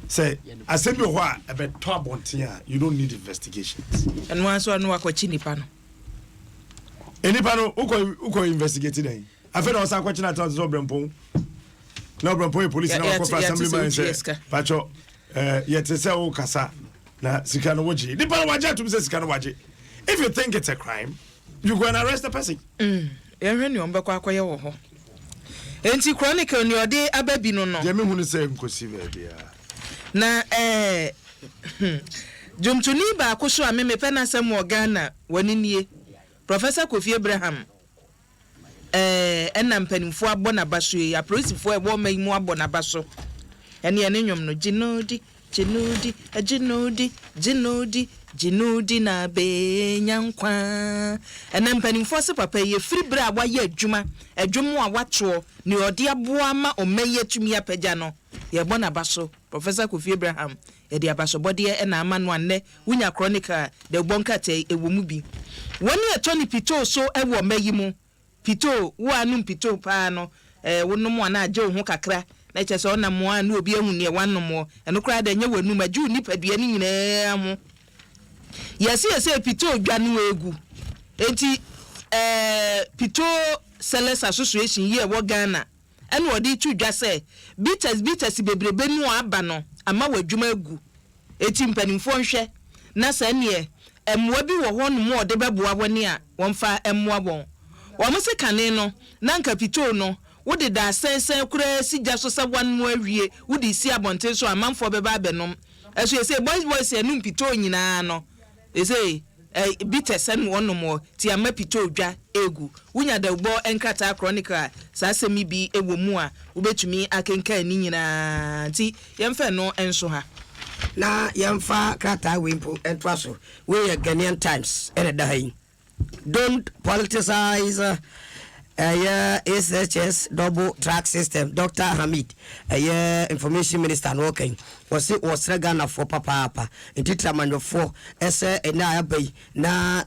Speaker 1: Say assembly wa about top on you don't need investigations.
Speaker 3: And once one wa kwachi nipa no.
Speaker 1: Enipa no uko investigate then. I feel on kwachi na town so brempon. No brempon police na ko assembly man say. Pacho yete say o kasa na sika no waji. Nipa no waji to say sika no waji. If you think it's a crime, you go and arrest the person.
Speaker 3: Ehwe ni ombe kwa akoye wo ho. Enti chronicle ni ode ababi no no.
Speaker 1: Je me hunu say nkosi be bia.
Speaker 3: Na Jomtuni ba ko so ameme pe na sem wo Ghana wani nie. Professor Kofi Abraham enna mpanimfo abona baso ya prosifo e bo mai mu abona baso. Ene nwom no Jinodi na be nyankwa enna mpanimfo se papa ye free bra wa ye adwuma adwomo a wato ni ode aboa ma omeye tumi apagya no ye bona baso. Professor Kofi Abraham e dia baso bode e na ama no anne wunya chronicle de bonka te ewo mu bi woni etoni pito so e wo mayi mu pito wo anu pito pa no wonom ana agye ho kakra na kyese ona mo anu obi ahu ne wanom eno kra da nya wanu maju ni padua ni nyina mu yesi pito dwanu egu enti pito sellers association ye wo Ghana ene odi tudwa se bitters bebrebe nu aba no ama wadwuma egu eti mpanimfo nhwe na sa ne emwa bi wo ho no mo ode beboa woni a wonfa emwa won wo se kane no na nka pito no wode da sensen kura sigya so sa wan mo awie wode si abonte so amanfo beba abenom eso yese boys enu pito nyina no ese bitters en wonom ti ama pito dwa egu wunya da gbo enkrata chronicle sa asemi bi ewo mu a ubetumi akenka ni nyina ti yemfa no enso ha
Speaker 4: na yemfa krata wimpo entwaso we Ghanaian Times da hayin don't politicize SHS double track system. Dr. Hamid information minister no okay was Ghana for papa intitra manyo for ese na abai na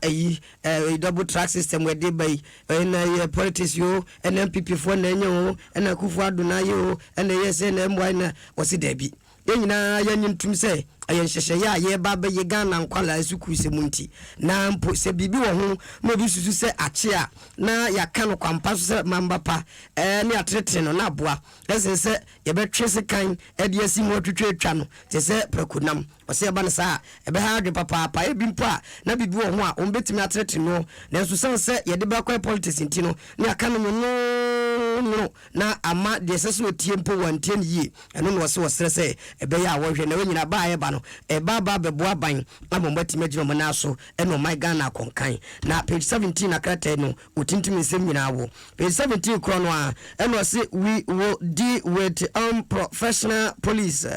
Speaker 4: double track system we dey by na politics yo NPP for na nyo na Kufu Aduna yo na SNM na was debi nyina yanyim tum se ayenhyehye ya ye ba be ye Ghana nkwala asuku se munti na mpo se bibi wo ho ma bi susu se ache a na ya ka no kwampa so se mamba pa ne atrete no na aboa ese se ye be twese kan e de asi mo twetwe twa no te se prakunam ose ba ne sa e be ha de papa e bi mpo a na bibi wo ho a on betimi atrete no na so se ye de ba kwa politics nti no ne aka no no na ama de se so tie mpo wantie yi eno no se wo sere ebe ya wo hwe na wenyina ba ye ba no e ba beboa ban abomba timagino mona so eno my Ghana konkan na page 17 akrata no otintimi nsem nyina wo page 17 krono a eno se we will deal with unprofessional police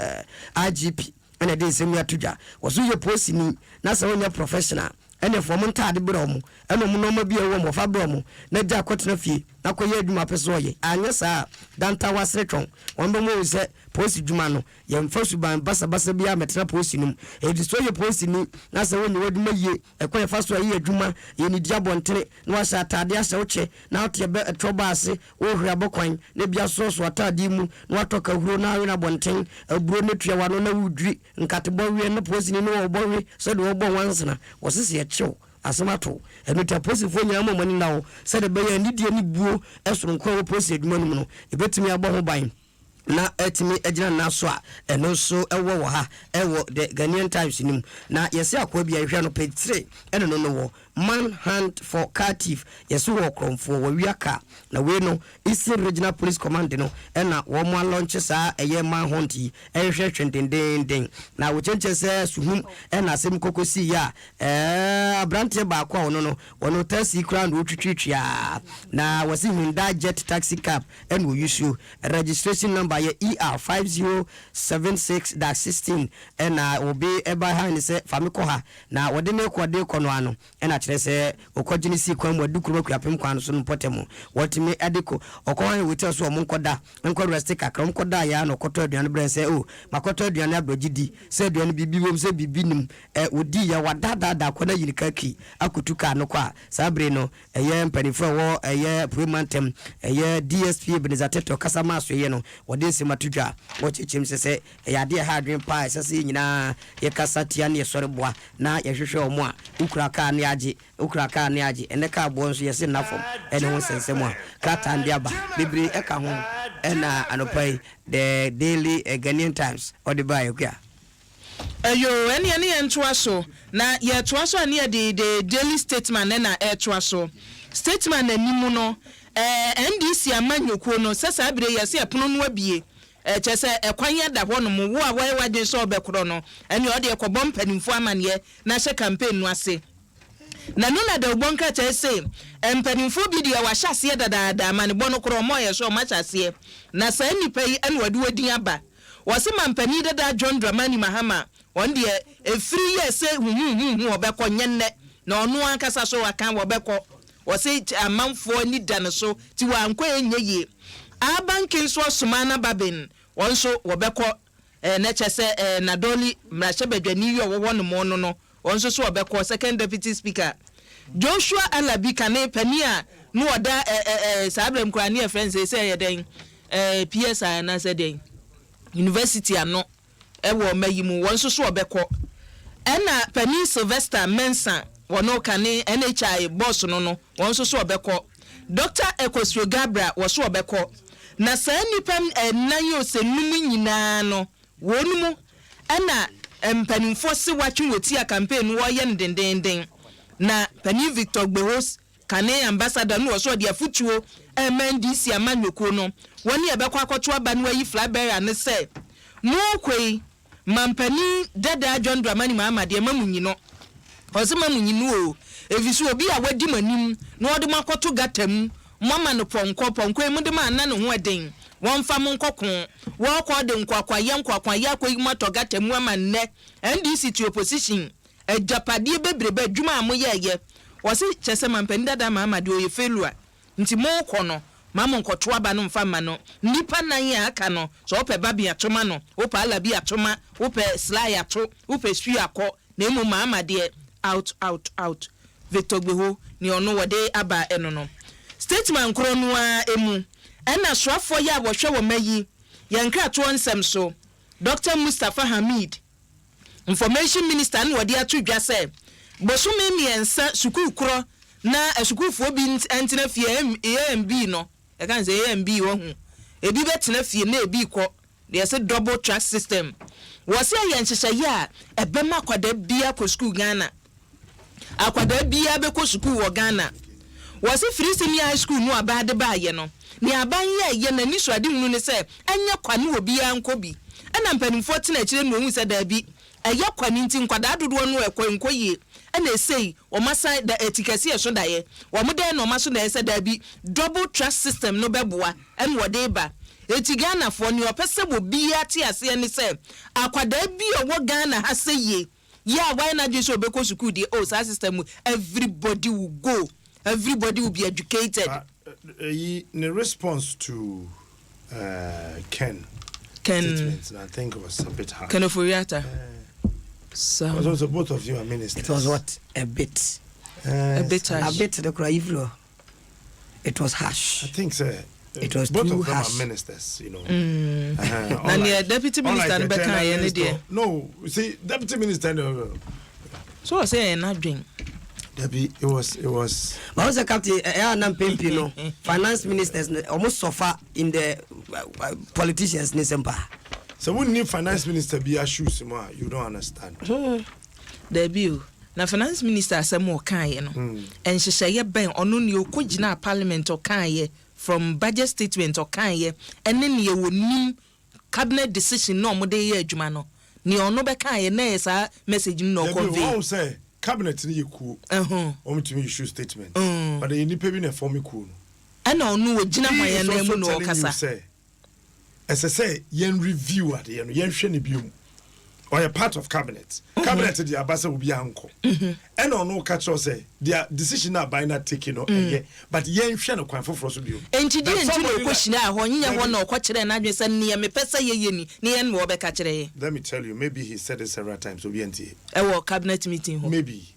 Speaker 4: IGP ene de nsem ya tuja woso ye posini na se wonya professional ene fo mo ntade bro mo eno mo no ma bi ewo mo fa bro mo na ja kwotena fie na koye adwuma peso ye anya sa danta wasretron wonbo mo se posi dwuma no ye mfa suban basa bia metena posi num e di so ye posi ni na se woni wodi maye e koye fa so ye adwuma ye ni dia bontere na wa sha atade a woche na ote be troba ase wo hwea bokwan na bia so atade mu na watoka huro na awe na bonten aburo ne tua wano na wudri nkatebo wie na posi ni no obowe so de obo wansena wo sese ye chew asemato eno ta posifo nyina mo mani nawo said be ya nidie ni buo esoro nkwa wo posi adwuma no mu no ebetumi abɔ ho ban na etimi agina naso a eno so ewo wo ha ewo the Ghanaian Times nim na yesi akwa bia hwe no page 3 eno no wo man hunt for captive yesu wo kromfo wo wiaka na we no isi regional police command no na wo mo launch sa eye man hunt yi ehwe twendenden na wo chenche se suhum na asem kokosi ya abrante ba kwa ono no wono taxi crown wo twitwitwa na wasi Hyundai jet taxi cab and wo use registration number ye ER5076-16 na obi eba ha ni se famiko ha na wode ne kwade kono ano na kire se okogini si kwan mu adukuru kwapem kwan so no potemu wotimi adiko okwan wote so mo nkoda nko rest kakra nkoda ya no koto aduane bre se o makoto aduane abrogidi se aduane bibi wom se bibi nim odi ya wadada kwana yinikaki akutuka no kwa sabre no eye mpanifo wo eye primantem eye DSP Benzateto kasama so ye no wode se matudwa wo chechim se ade ha adwen pa se nyina ye kasatia ne soreboa na ye hwehwe omo a ukuraka ne age ukuraka ne age ene ka bo nso yese nafom ene ho sensem a krata ndi aba bibiri eka ho ena anopai the Daily Ghanaian Times odi ba yokya
Speaker 3: ayo ene entoa so na ye toa so ane the Daily Statement na etoa so statement animu no NDC amanyokuo no sesa abire yese epono no abie chese ekwan ya da hono mo wo a waje so obekro no ene ode ekobom mpanimfo amane na hye campaign no ase na no na da ogbonka chese mpanimfo bi dia wa hyase dadaada amane bono kro mo ye so ma hyase na sa nipa yi ene wade wadin aba wose mampani dada John Dramani Mahama on de efiri ye se hu obekọ nyenne na ono ankasa so wakan obekọ wose amanfo ni dan so ti wa anko enye ye abankin so sumana babin wonso wobekọ na chese na doli mrahye badwani wi owo no mo no wonso so wobekọ second deputy speaker Joshua Alabi kane pani a no oda sabrem krani e friends say ye den PSI na say den university ano ewo mayimu wonso so wobekọ ena pani Sylvester Mensah wono kane NHI boss no wonso so wobekọ Dr. Ekosio Gabra wo so wobekọ na saa nipam nan yo se numu nyina no wonumu ana mpanimfo se watwe woti a campaign wo ye ndendenden na pani Victor Gbehos kane ambassador no so de afutuo MNDC amanyokuo no woni ebekọ akoto aba no ayi Flybearer ne se mo kwei mampani dada John Dramani Mahama de mamunyino osema munyino o evisu obi a wadi manim no ode makoto gatam mama no ponko emu de ma na no ho eden won fa mo nkokon wo ko de nkwakwa ye akoyi moto gatam ama nne NDC to opposition ejapade bebrebe adwuma amoyeye wose chese mampani dada Mahama de oye felua nti mo kono mama nkoto aba no mfa ma no nipa nan ya aka no so ope babi atoma no ope alabi atoma ope sly ato ope sui akọ na emu Mahama de out Victor Gbeho ni ono wode aba eno no statement kro no a emu ena soafo ya wo hwe wo mayi yankra to onsem so Dr. Mustafa Hamid information minister na wode atodwa se bosume miensa sukuu kro na asukuufo bi entena fie AMB no e kan se AMB wo hu ebi betena fie na ebi kọ they say double track system wose ya nhyehyeye a ebema kwada bia ko school Ghana akwada bia be ko school wo Ghana wose free senior high school no abade ba ye no ni aban ye na ni so ade hunu ne se anya kwane obi anko bi ana mpanimfo tena kire no hu se da bi eye kwane nti nkwada dodo no ekwenkoye ana sei o masa da etikasi e so da ye wo mo den no maso na ese da bi double track system no beboa en wode ba eti Ghana fo ni opese bo bia ti ase ni se akwada bi owo Ghana ha se ye yeah why not just obeko school the oh system everybody will go, everybody will be educated.
Speaker 1: In response to Ken statements, I think it was a bit hard.
Speaker 3: Ken Oforiatta.
Speaker 1: So both of you are ministers.
Speaker 4: It was what? A bit harsh. A bit the cry. It was harsh.
Speaker 1: I think so.
Speaker 4: It was
Speaker 1: both
Speaker 4: too
Speaker 1: of them
Speaker 4: harsh.
Speaker 1: are ministers, you know.
Speaker 3: And the deputy minister
Speaker 1: no, see, deputy minister.
Speaker 3: So I say not drink.
Speaker 1: Debbie, it was.
Speaker 4: But also, Captain, finance ministers almost suffer in the politicians' Nisempa.
Speaker 1: So, wouldn't need finance minister be a shoes, you don't understand.
Speaker 3: Debbie, na finance minister asem o kan ye no. En hyehyeye ben ono ne okogina parliament o kan ye from budget statement o kan ye ene ne ye wonim cabinet decision no mo de ye adwuma no. Ne ono be kan ye na esa message no convey.
Speaker 1: Debbie, say cabinet ni yiku. To me issue statement. But the nipa bi na form yiku.
Speaker 3: Ena ono ogina hwan na mu no okasa.
Speaker 1: As I say, yen review at yen hwe ne biom. Or a part of cabinet. Cabinet the abasa will be uncle. And on no catch us say their decision are by not taking or but yen hwe no kwan for so biom.
Speaker 3: Enti di enti no question a ho nya ho no kwakire na adwe se ne me pesa ye yeni ne yen wo be ka kire ye.
Speaker 1: Let me tell you, maybe he said it several times obi enti.
Speaker 3: Ewo cabinet meeting ho. Maybe.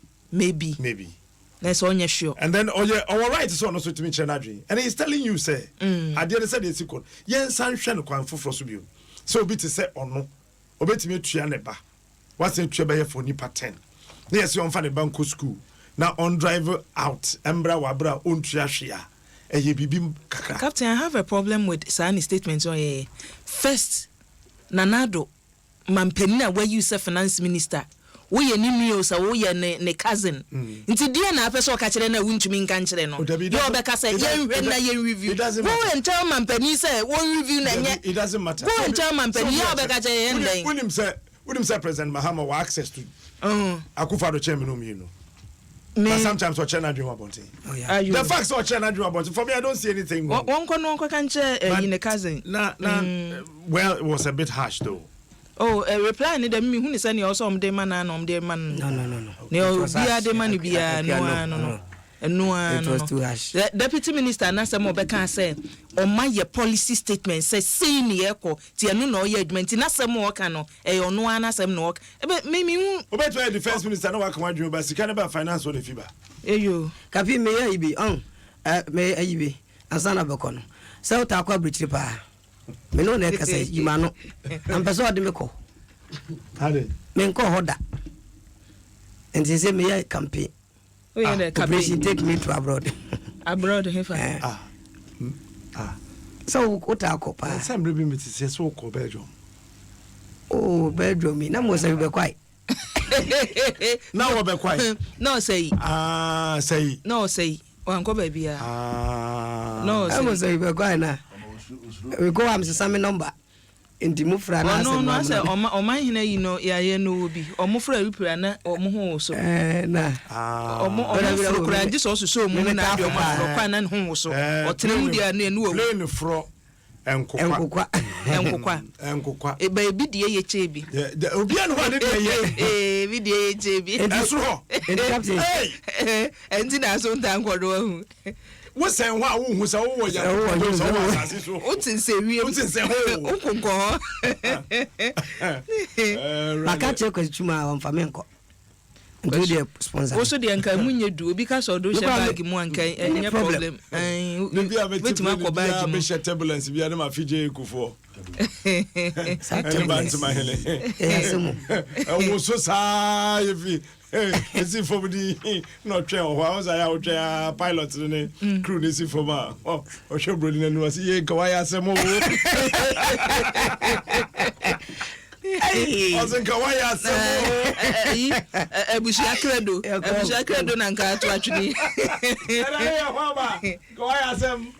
Speaker 3: Let's only sure.
Speaker 1: And then our right is on also to me Chenadri. And he's telling you, say, I did say it's equal. Yen san shan kwan for Frosubio. So be to say or no. Obey me Trianeba. What's in Trebay for Nipa 10? Yes, you on Fanny Banco School. Now on driver out, Embra Wabra, on Triashia. And ye be bim kaka.
Speaker 3: Captain, I have a problem with Sani statements. First, Nanado, Mampenina, where you say finance minister. We ye ni sa wo ye ne cousin nti dia na apeso ka kire na wuntumi nka nkire no yo be ka say ye na ye review wo en tell man pani say wo review na nye
Speaker 1: it doesn't matter
Speaker 3: wo en tell man pani yo be ka kire ye ndai
Speaker 1: wonim say President Mahama wa access to Akufo-Addo chairman no me but sometimes what China dream about it the facts what China dream about it for me I don't see anything wrong
Speaker 3: won ko kan kire ne cousin
Speaker 1: well it was a bit harsh though.
Speaker 3: Oh, a reply ni dem mi hu ni say ni also om de man na om de man.
Speaker 4: No.
Speaker 3: Ne o bia de man bia no.
Speaker 4: It was too harsh.
Speaker 3: The deputy minister na say mo be kan say o ma ye policy statement say ni eko ti anu na o ye adwuma ti na say mo ka no e ono ana say no e me hu
Speaker 1: obeto the first minister na wa kan adwuma ba sika na ba finance o de fiba.
Speaker 3: Eyo.
Speaker 4: Kapi me ya ibi me ayibi asana be kono. Say o ta kwa brichi pa. Me no na ka say yima no am peso de me ko
Speaker 1: ade
Speaker 4: me nko hoda and say me ya campaign campaign take me to abroad
Speaker 3: hefa
Speaker 4: so o ta ko pa
Speaker 1: some be me say so ko Belgium
Speaker 4: Belgium na mo say be kwai
Speaker 1: na wo be kwai
Speaker 3: no say
Speaker 1: say
Speaker 3: no say wan ko ba bia no
Speaker 4: say mo say be kwai na we go am some number in the mufra na
Speaker 3: no say o man hina yi no ya ye no obi o mufra ripura na o mo ho so
Speaker 4: na
Speaker 3: o mo kura ji so so mu na bi o mafro kwa na ho so o tena mu dia na enu o
Speaker 1: plane fro enkokwa
Speaker 3: e ba bi die ye chebi
Speaker 1: obi an ho ne ye
Speaker 3: bi die ye chebi
Speaker 1: enso ho
Speaker 3: enti na so ntan kwodo hu
Speaker 1: wo say ho a wo hu say wo ya wo so wo asase so
Speaker 3: o tin say wie
Speaker 1: o tin say ho
Speaker 3: o konko
Speaker 4: makache ko chuma wa mfamenko do the sponsor
Speaker 3: also the anka munye du because of do she bag mu anka any problem
Speaker 1: wait ma ko bag mu she turbulence bia na ma fije ekufo
Speaker 4: Saturday
Speaker 1: my hele
Speaker 4: yasemu
Speaker 1: wo so sa yefi esi for the no train o was I out pilot ne crew ne si for ma o show brody na no si ye ka wa yasemu Ozen kawaya semo
Speaker 3: ebushia credo na nka atu atwini
Speaker 1: era ya baba kawaya sem